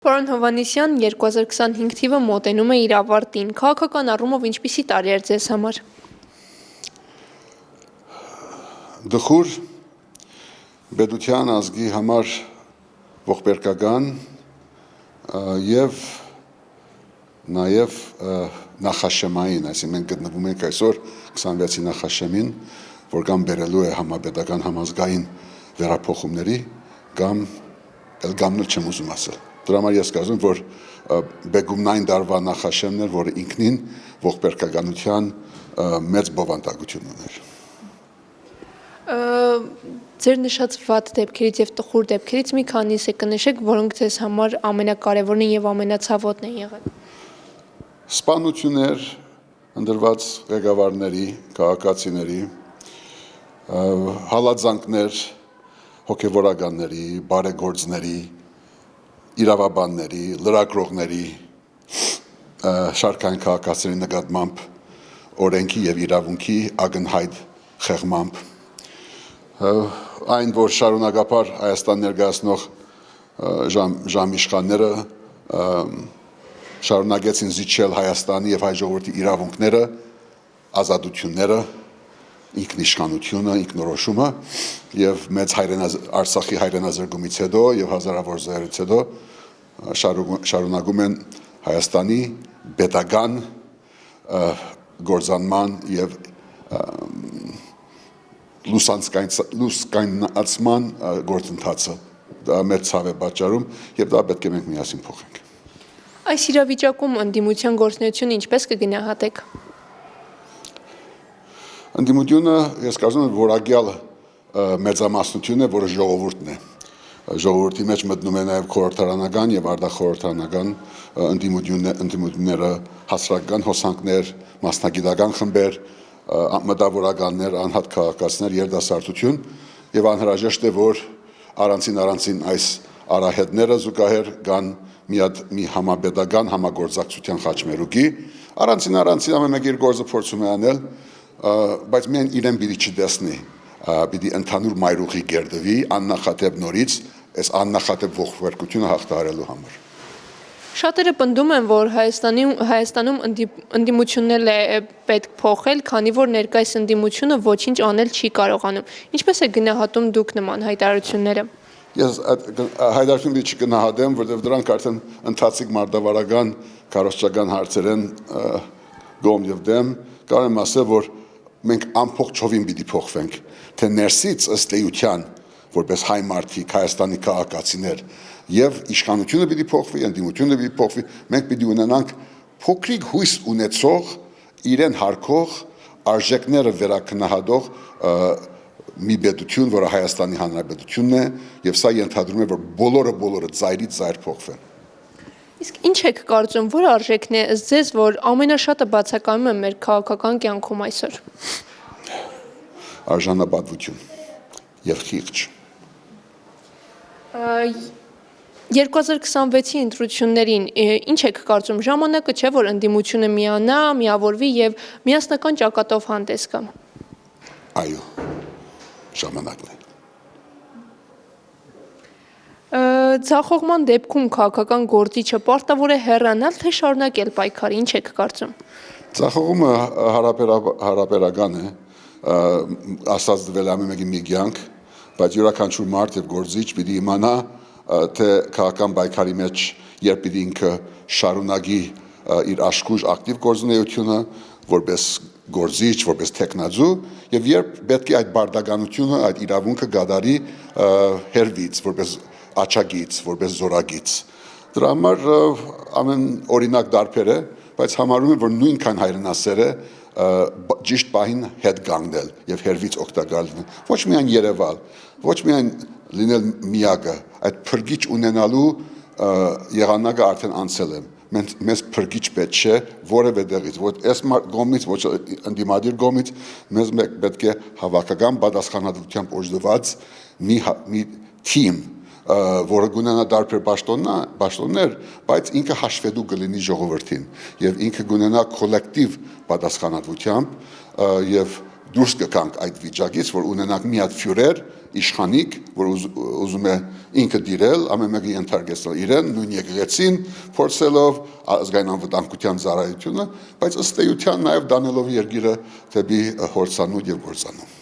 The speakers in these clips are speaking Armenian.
Պարոն Հովհաննիսյան, 2025 թիվը մոտենում է իր ավարտին, քաղաքական առումով ինչպիսի տարի էր ձեզ համար։ Դխուր պետության ազգի համար ողբերգական եւ նաեւ նախաշեմային, այսինքն մենք գտնվում ենք այսօր 26-ի նախաշեմին, որ կամ բերելու է համապետական համազգային վերափոխումների կամ էլ չեմ ուզում ասել։ Դրա համար ես կարծում որ բեգումնային դարվա նախաշեմն էր, որը ինքնին ողբերգականության մեծ բովանդակություն ուներ։ Ձեր նշած վատ դեպքերից եւ տխուր դեպքերից մի քանիսը կնշեք, որոնք ձեզ համար ամենակարևորն են եւ ամենացավոտն են եղել։ Սպանություններ, ընդրված ղեկավարների, քաղաքացիների, հալածանքներ, հոգևորականների, բարեգործների, իրավաբանների, լրագրողների, շարքային քաղաքացիների նկատմամբ օրենքի եւ իրավունքի ակնհայտ խեղմամբ, այն որ շարունակապար Հայաստան ներկայացնող ժամիշխանները շարունակեցին զիջել Հայաստանի եւ հայ ժողովրդի իրավունքները, ազատությունները, ինքնիշխանությունը, ինքնորոշումը եւ մեծ Արցախի հայրենազրկումից հետո եւ հազարավոր զոհերից հետո շարունակում են Հայաստանի պետական գործանման եւ լուսանկարման գործընթացը դա մեծ ցավ է պատճառում եւ դա պետք է մենք միասին փոխենք։ Այս իրավիճակում ընդդիմության գործունեությունը ինչպես կգնահատեք։ Ընդդիմությունը ես կարծում եմ որակյալ մեծամասնություն է, որը ժողովուրդն է։ Ժողովրդի մեջ մտնում է նաև խորհրդարանական եւ արտախորհրդարանական ընդդիմությունները, հասարակական հոսանքներ, մասնագիտական խմբեր, մտավորականներ, անհատ քաղաքացիներ, երիտասարդություն եւ անհրաժեշտ է որ առանցին այս արահետները զուգահեռ կան մի համապետական համագործակցության խաչմերուկի, առանցին ամեն մեկը իր գործը փորձում է անել, բայց միայն իրեն պիտի չտեսնի, պիտի ընդհանուր մայրուղի գերդվի աննախադեպ նորից այս աննախադեպ ողբերգությունը հաղթահարելու համար։ Շատերը պնդում են, որ Հայաստանում ընդդիմություններ է պետք փոխել, քանի որ ներկայիս ընդդիմությունը ոչինչ անել չի կարողանում։ Ինչպես է գնահատում դուք նման հայտարարությունները։ Ես հայտարարություն չգնահատեմ, որովհետև դրանք արդեն ընթացիկ մարտավարական քարոզչական հարցեր են գոմ եւ դեմ, կարող եմ ասել, որ մենք ամփոփչովին պիտի փոխվենք, թե ներսից ըստ էության, որպես հայ մարդիկ, Հայաստանի քաղաքացիներ եւ իշխանությունը պիտի փոխվի, ընդդիմությունը պիտի փոխվի, մենք պիտի ունենանք փոքրիկ հույս ունեցող, իրեն հարկող, արժեքները վերակնահատող մի պետություն, որը Հայաստանի Հանրապետությունն է, եւ սա ենթադրում է, որ բոլորը ծայրից ծայր փոխվեն։ Իսկ ինչ եք կարծում, որ արժեքն է ըստ ձեզ, որ ամենաշատը բացակայում է մեր քաղաքական կյանքում այսօր։ Արժանապատվություն եւ խիղճ։ 2026-ի ընտրություններին ինչ եք կարծում, ժամանակը չէ, որ ընդդիմությունը միանա, միավորվի եւ միասնական ճակատով հանդես գա։ Այո, ժամանակն է։ Ձախողման դեպքում քաղաքական գործիչը պարտավոր է հեռանալ, թե շարունակել պայքարը, ինչ եք կարծում։ Ձախողումը հարաբերական է, ասած դվել ամեն մեկի մի կյանք, բայց յուրաքանչյուր մարդ եւ գործիչ պիտի իմանա, թե քաղաքական պայքարի մեջ երբ պիտի ինքը շարունակի իր աշխույժ ակտիվ գործունեությունը, որպես գործիչ, որպես տեխնաձու եւ երբ պետք է այդ բարդականությունը, այդ իրավունքը գադարի հերվից, որպես աչագից, որպես զորագից։ Դրա համար ամեն օրինակ դարբեր է, բայց համարում եմ, որ նույնքան հայրենասեր է ճիշտ պահին հետ կանգնել եւ հերվից օգտակար լինել։ Ոչ միայն Երևալ, ոչ միայն լինել միակը, այդ փրկիչ ունենալու եղանակը արդեն անցել եմ։ Մեզ փրկիչ պետք չէ որևէ տեղից, ոչ այս կողմից, ոչ ընդդիմադիր կողմից, մեզ պետք է հավաքական պատասխանատվությամբ օժտված մի թիմ, որը գունենա դարբեր պաշտոններ, բայց ինքը հաշվետու կլինի ժողովրդին եւ ինքը գունենա կոլեկտիվ պատասխանատվությամբ եւ դուրս կգանք այդ վիճակից, որ ունենանք մի հատ ֆյուրեր իշխանիկ, որ ուզում է ինքը դիրել, ամեն մեկը ենթարկեցնել իրեն, նույն եկեղեցին փորձելով ազգային անվտանգության ծառայությունը, բայց ըստ էության նաև դանելով երկիրը դեպի հորձանուտ եւ գործանուն։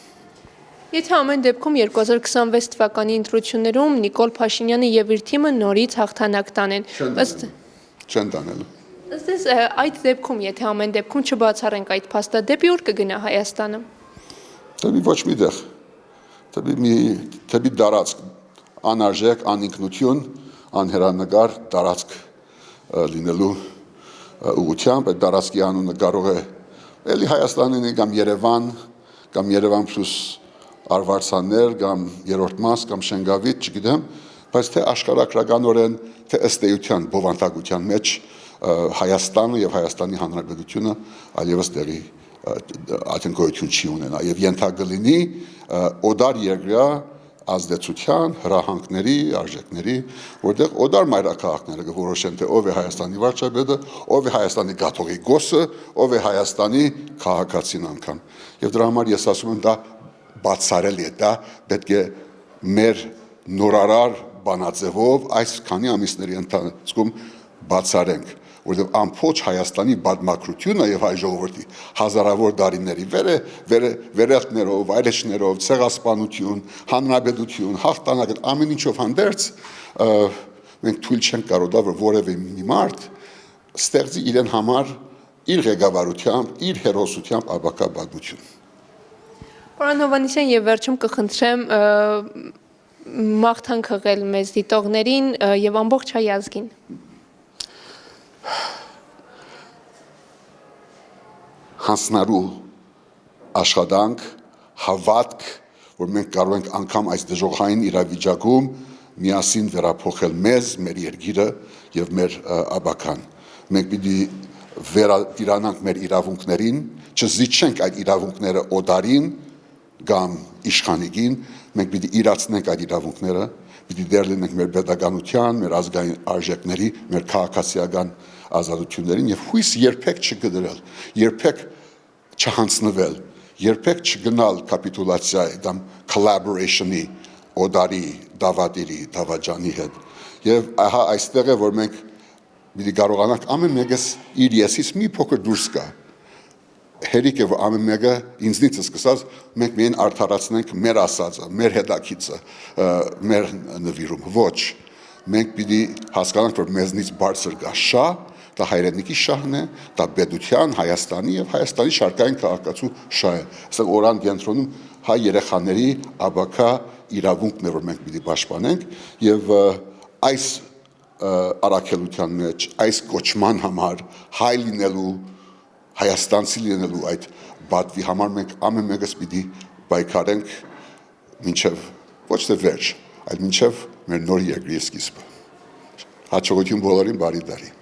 Եթե ամեն դեպքում 2026 թվականի ընտրություններում Նիկոլ Փաշինյանը եւ իր թիմը նորից հաղթանակ տանեն, Չեն տանելու։ ըստ էս այդ դեպքում, եթե ամեն դեպքում չբացառենք այդ փաստը, դեպի ուր կգնա Հայաստանը։ Դեպի ոչ մի տեղ։ Դեպի դարածք, անարժեք, անինքնություն, անհերանեկար դարածք լինելու ուղղությամբ, այդ դարածքի անունը կարող է էլի Հայաստանին կամ Երևան, կամ Երևան պլյուս Արվարձաններ, կամ Երրորդ մաս, կամ Շենգավիթ, չգիտեմ, բայց թե աշխարհագրականորեն, թե ըստ էության բովանդակության մեջ Հայաստանը եւ Հայաստանի Հանրապետությունը այլևս տեղի ակնկալություն չի ունենա եւ ենթակլինի օդար երկրյա ազդեցության, հրահանգների, արժեքների, որտեղ օդար մայրաքաղաքները կորոշեն թե ով է Հայաստանի վարչապետը, ով է Հայաստանի գաթողի գոսը, ով է Հայաստանի քաղաքացին անգամ։ Եվ դրա համար ես ասում եմ դա բացառելի է, դա պետք է մեր նորարար բանաձևով այս քանի ամիսների ընթացքում բացառենք, որտեղ ամբողջ Հայաստանի բազմակրությունը եւ հայ ժողովրդի հազարավոր դարիների վերելքներով, այրեջներով, ցեղասպանություն, հանրապետություն, հաղթանակ, ամեն ինչով հանդերձ մենք թույլ չենք կարող տալ, որ որևէ մի մարդ ստեղծի իրեն համար իր ղեկավարությամբ, իր հերոսությամբ ապակա պատմություն։ Պարոն Հովհաննիսյան, եւ վերջում կխնդրեմ մաղթանք հղել մեզ դիտողներին եւ ամբողջ հայ ազգին։ Հանձնարու աշխատանք, հավատք, որ մենք կարող ենք անգամ այս դժոխային իրավիճակում միասին վերափոխել մեզ, մեր երկիրը եւ մեր ապական։ Մենք պիտի վերադիրանանք մեր իրավունքներին, չզիջենք այդ իրավունքները օդարին կամ իշխանիկին, մենք պիտի իրացնենք այդ իրավունքները, պիտի դեր լինենք մեր պետականության, մեր ազգային արժեքների, մեր քաղաքացիական ազատություններին եւ հույս երբեք չգդրել, երբեք չհանձնվել, երբեք չգնալ կապիտուլացիայի կամ collaboration-ի, օդարի, դավադիրի, դավաճանի հետ։ Եվ ահա այստեղ է, որ մենք պիտի կարողանանք ամեն մեկս իր եսից մի փոքր դուրս գա։ Հերիք է, որ ամեն մեկը ինձնից սկսած մենք միայն արդարացնենք մեր ասածը, մեր հետաքիծը, մեր նվիրումը, ոչ։ Մենք պիտի հասկանանք, որ մեզնից բարձր կա շահ, դա հայրենիքի շահն է, դա պետության, Հայաստանի եւ Հայաստանի շարքային քաղաքացու շահ է։ Ասենք օրան կենտրոնում հայ երեխաների ապակա իրավունքն է, որ մենք պիտի պաշտպանենք եւ այս առաքելության մեջ, այս կոչման համար հայ լինելու, հայաստանցի լինելու այդ բատվի համար մենք ամեն մեկս պիտի պայքարենք մինչև ոչ թե վերջ, այլ մինչև մեր նոր երկրի սկիզբը։ Հաջողություն բոլորին, բարի տարի։